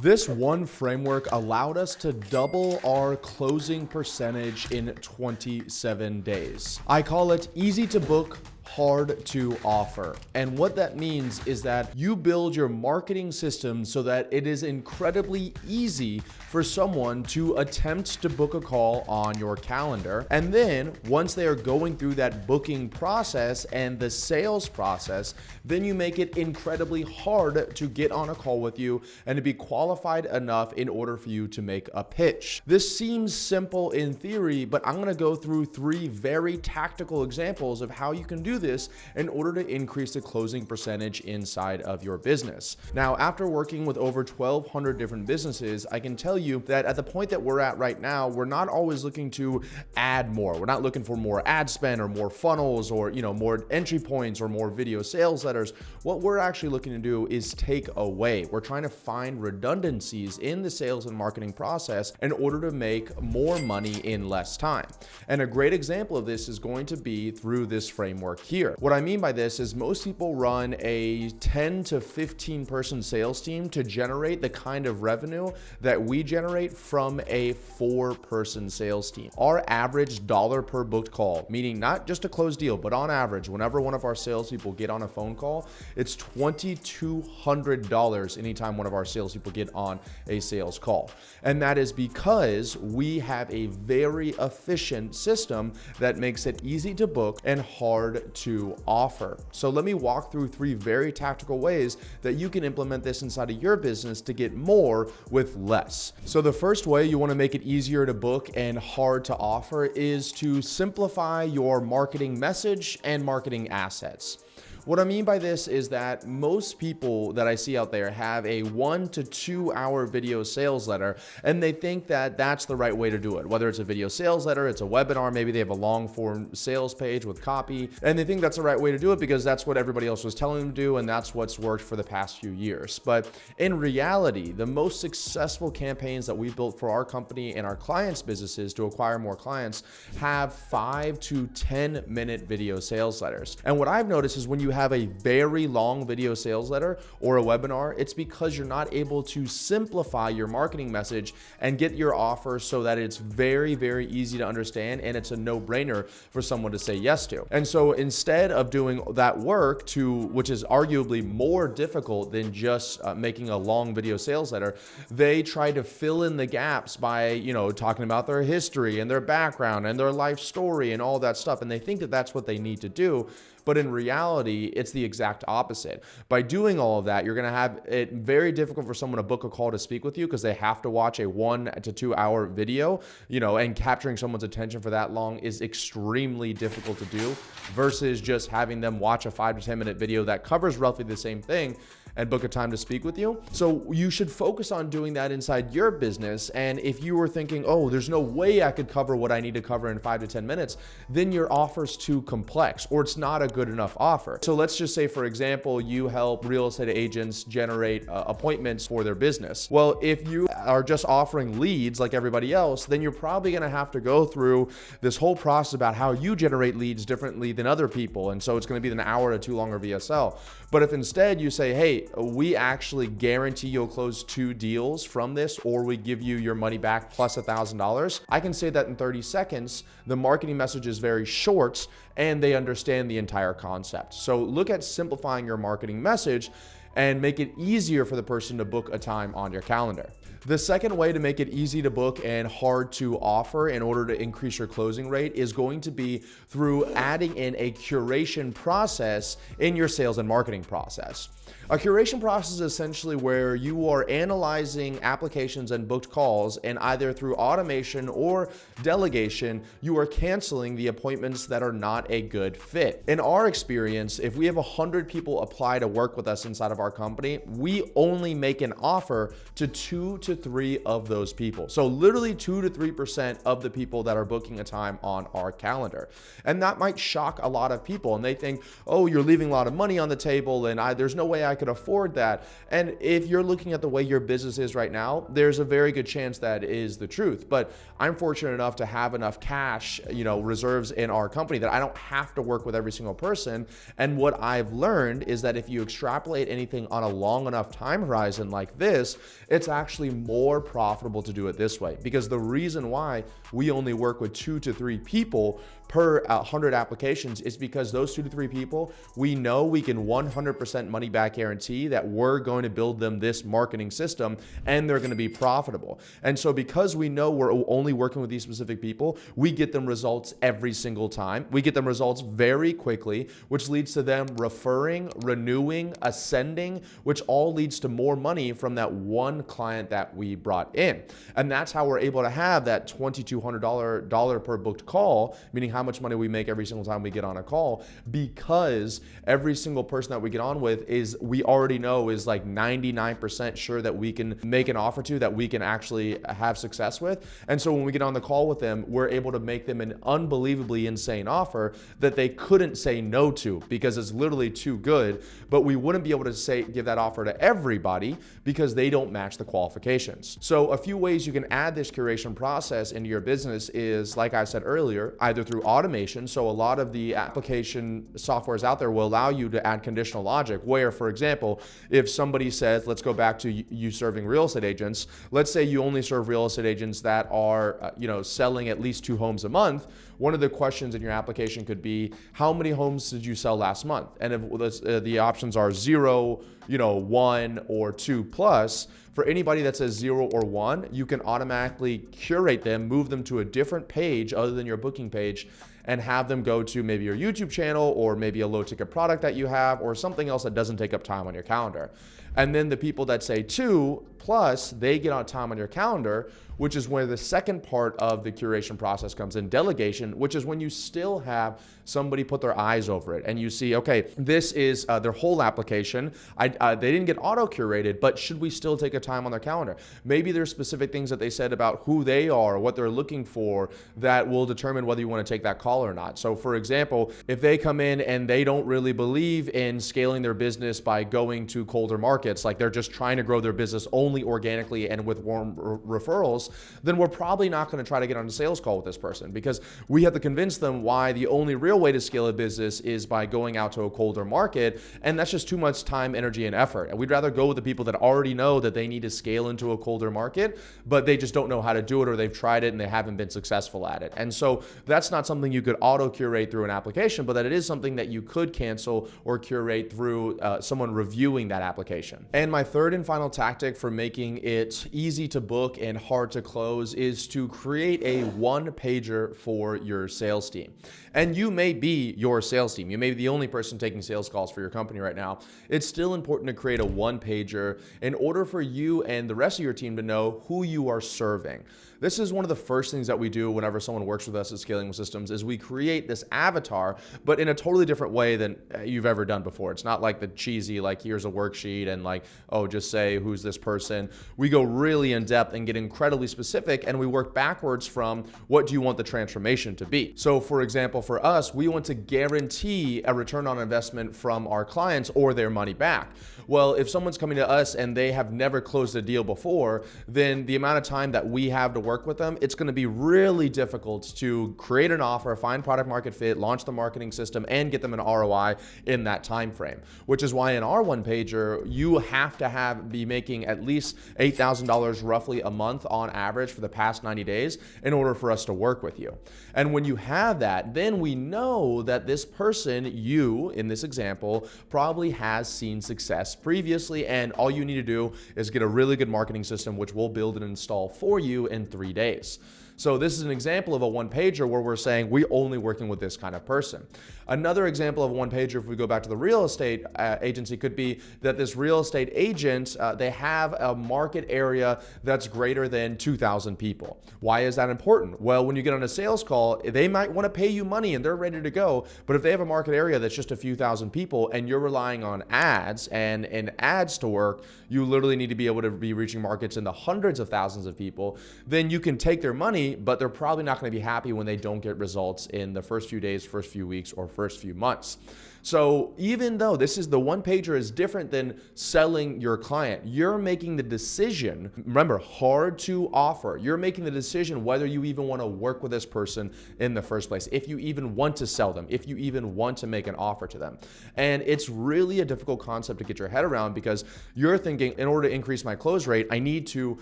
This one framework allowed us to double our closing percentage in 27 days. I call it easy to book, hard to offer. And what that means is that you build your marketing system so that it is incredibly easy for someone to attempt to book a call on your calendar. And then once they are going through that booking process and the sales process, then you make it incredibly hard to get on a call with you and to be qualified enough in order for you to make a pitch. This seems simple in theory, but I'm going to go through 3 very tactical examples of how you can do this in order to increase the closing percentage inside of your business. Now, after working with over 1,200 different businesses, I can tell you that at the point that we're at right now, we're not always looking to add more. We're not looking for more ad spend or more funnels or, more entry points or more video sales letters. What we're actually looking to do is take away. We're trying to find redundancies in the sales and marketing process in order to make more money in less time. And a great example of this is going to be through this framework here. What I mean by this is most people run a 10 to 15 person sales team to generate the kind of revenue that we generate from a 4-person sales team. Our average dollar per booked call, meaning not just a closed deal, but on average, whenever one of our salespeople get on a phone call, it's $2,200 anytime one of our salespeople get on a sales call. And that is because we have a very efficient system that makes it easy to book and hard to offer. So let me walk through 3 very tactical ways that you can implement this inside of your business to get more with less. So the first way you want to make it easier to book and hard to offer is to simplify your marketing message and marketing assets. What I mean by this is that most people that I see out there have a 1 to 2 hour video sales letter, and they think that that's the right way to do it. Whether it's a video sales letter, it's a webinar, maybe they have a long form sales page with copy, and they think that's the right way to do it because that's what everybody else was telling them to do, and that's what's worked for the past few years. But in reality, the most successful campaigns that we've built for our company and our clients' businesses to acquire more clients have 5 to 10 minute video sales letters. And what I've noticed is when you have a very long video sales letter or a webinar, it's because you're not able to simplify your marketing message and get your offer so that it's very, very easy to understand and it's a no-brainer for someone to say yes to. And so instead of doing that work which is arguably more difficult than just making a long video sales letter, they try to fill in the gaps by, talking about their history and their background and their life story and all that stuff. And they think that that's what they need to do. But in reality, it's the exact opposite. By doing all of that, you're going to have it very difficult for someone to book a call to speak with you because they have to watch a 1 to 2 hour video, and capturing someone's attention for that long is extremely difficult to do versus just having them watch a 5 to 10 minute video that covers roughly the same thing and book a time to speak with you. So you should focus on doing that inside your business. And if you were thinking, oh, there's no way I could cover what I need to cover in 5 to 10 minutes, then your offer's too complex or it's not a good enough offer. So let's just say, for example, you help real estate agents generate appointments for their business. Well, if you are just offering leads like everybody else, then you're probably going to have to go through this whole process about how you generate leads differently than other people. And so it's going to be an hour or 2 longer VSL. But if instead you say, hey, we actually guarantee you'll close 2 deals from this, or we give you your money back plus $1,000, I can say that in 30 seconds. The marketing message is very short and they understand the entire concept. So look at simplifying your marketing message and make it easier for the person to book a time on your calendar. The second way to make it easy to book and hard to offer in order to increase your closing rate is going to be through adding in a curation process in your sales and marketing process. A curation process is essentially where you are analyzing applications and booked calls, and either through automation or delegation, you are canceling the appointments that are not a good fit. In our experience, if we have 100 people apply to work with us inside of our company, we only make an offer to 2 to 3 of those people. So literally 2 to 3% of the people that are booking a time on our calendar. And that might shock a lot of people, and they think, oh, you're leaving a lot of money on the table and there's no way I could afford that. And if you're looking at the way your business is right now, there's a very good chance that is the truth. But I'm fortunate enough to have enough cash, reserves in our company that I don't have to work with every single person. And what I've learned is that if you extrapolate anything anything on a long enough time horizon like this, it's actually more profitable to do it this way. Because the reason why we only work with 2 to 3 people per 100 applications is because those 2 to 3 people, we know we can 100% money back guarantee that we're going to build them this marketing system and they're going to be profitable. And so because we know we're only working with these specific people, we get them results every single time. We get them results very quickly, which leads to them referring, renewing, ascending, which all leads to more money from that one client that we brought in. And that's how we're able to have that $2,200 per booked call, meaning how much money we make every single time we get on a call, because every single person that we get on with is, we already know is like 99% sure that we can make an offer to, that we can actually have success with. And so when we get on the call with them, we're able to make them an unbelievably insane offer that they couldn't say no to because it's literally too good. But we wouldn't be able to give that offer to everybody because they don't match the qualifications. So a few ways you can add this curation process into your business is, like I said earlier, either through automation. So a lot of the application softwares out there will allow you to add conditional logic where, for example, if somebody says, let's go back to you serving real estate agents. Let's say you only serve real estate agents that are, selling at least 2 homes a month. One of the questions in your application could be, how many homes did you sell last month? And if the options are 0, 1, or 2 plus, for anybody that says 0 or 1, you can automatically curate them, move them to a different page other than your booking page, and have them go to maybe your YouTube channel or maybe a low ticket product that you have or something else that doesn't take up time on your calendar. And then the people that say 2 plus, they get on time on your calendar, which is where the second part of the curation process comes in, delegation, which is when you still have somebody put their eyes over it and you see, okay, this is their whole application. They didn't get auto curated, but should we still take a time on their calendar? Maybe there's specific things that they said about who they are, what they're looking for, that will determine whether you want to take that call or not. So for example, if they come in and they don't really believe in scaling their business by going to colder markets, like they're just trying to grow their business only organically and with warm referrals, then we're probably not going to try to get on a sales call with this person, because we have to convince them why the only real way to scale a business is by going out to a colder market. And that's just too much time, energy, and effort. And we'd rather go with the people that already know that they need to scale into a colder market, but they just don't know how to do it, or they've tried it and they haven't been successful at it. And so that's not something you could auto curate through an application, but that it is something that you could cancel or curate through someone reviewing that application. And my third and final tactic for making it easy to book and hard to close is to create a one-pager for your sales team. And you may be your sales team. You may be the only person taking sales calls for your company right now. It's still important to create a one-pager in order for you and the rest of your team to know who you are serving. This is one of the first things that we do whenever someone works with us at Scaling with Systems, is we create this avatar, but in a totally different way than you've ever done before. It's not like the cheesy, like here's a worksheet and like, oh, just say who's this person. We go really in depth and get incredibly specific, and we work backwards from what do you want the transformation to be. So for example, for us, we want to guarantee a return on investment from our clients or their money back. Well, if someone's coming to us and they have never closed a deal before, then the amount of time that we have to work with them, it's going to be really difficult to create an offer, find product market fit, launch the marketing system, and get them an ROI in that time frame. Which is why in our one pager, you have to be making at least $8,000 roughly a month on average for the past 90 days in order for us to work with you. And when you have that, then we know that this person, you in this example, probably has seen success previously, and all you need to do is get a really good marketing system, which we'll build and install for you in 3 days. So this is an example of a one-pager where we're saying we're only working with this kind of person. Another example of a one-pager, if we go back to the real estate agency, could be that this real estate agent, they have a market area that's greater than 2,000 people. Why is that important? Well, when you get on a sales call, they might want to pay you money and they're ready to go. But if they have a market area that's just a few thousand people and you're relying on ads and ads to work, you literally need to be able to be reaching markets in the hundreds of thousands of people, then you can take their money, but they're probably not going to be happy when they don't get results in the first few days, first few weeks, or first few months. So even though this is the one pager is different than selling your client, you're making the decision, remember, hard to offer. You're making the decision whether you even want to work with this person in the first place, if you even want to sell them, if you even want to make an offer to them. And it's really a difficult concept to get your head around because you're thinking, in order to increase my close rate, I need to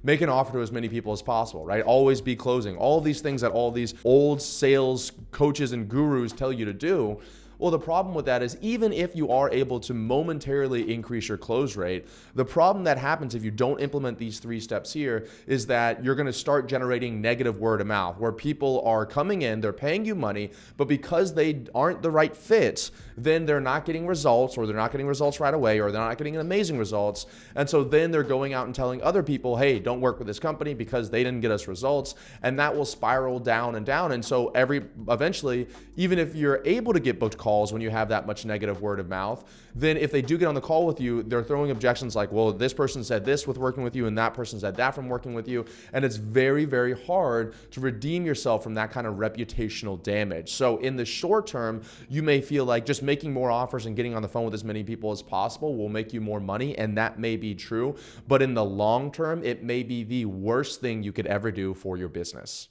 make an offer to as many people as possible, right? Always be closing. All these things that all these old sales coaches and gurus tell you to do. Well, the problem with that is even if you are able to momentarily increase your close rate, the problem that happens if you don't implement these 3 steps here is that you're going to start generating negative word of mouth where people are coming in, they're paying you money, but because they aren't the right fits, then they're not getting results, or they're not getting results right away, or they're not getting amazing results. And so then they're going out and telling other people, hey, don't work with this company because they didn't get us results. And that will spiral down and down. And so eventually, even if you're able to get booked calls when you have that much negative word of mouth, then if they do get on the call with you, they're throwing objections like, well, this person said this with working with you, and that person said that from working with you. And it's very, very hard to redeem yourself from that kind of reputational damage. So in the short term, you may feel like just making more offers and getting on the phone with as many people as possible will make you more money, and that may be true. But in the long term, it may be the worst thing you could ever do for your business.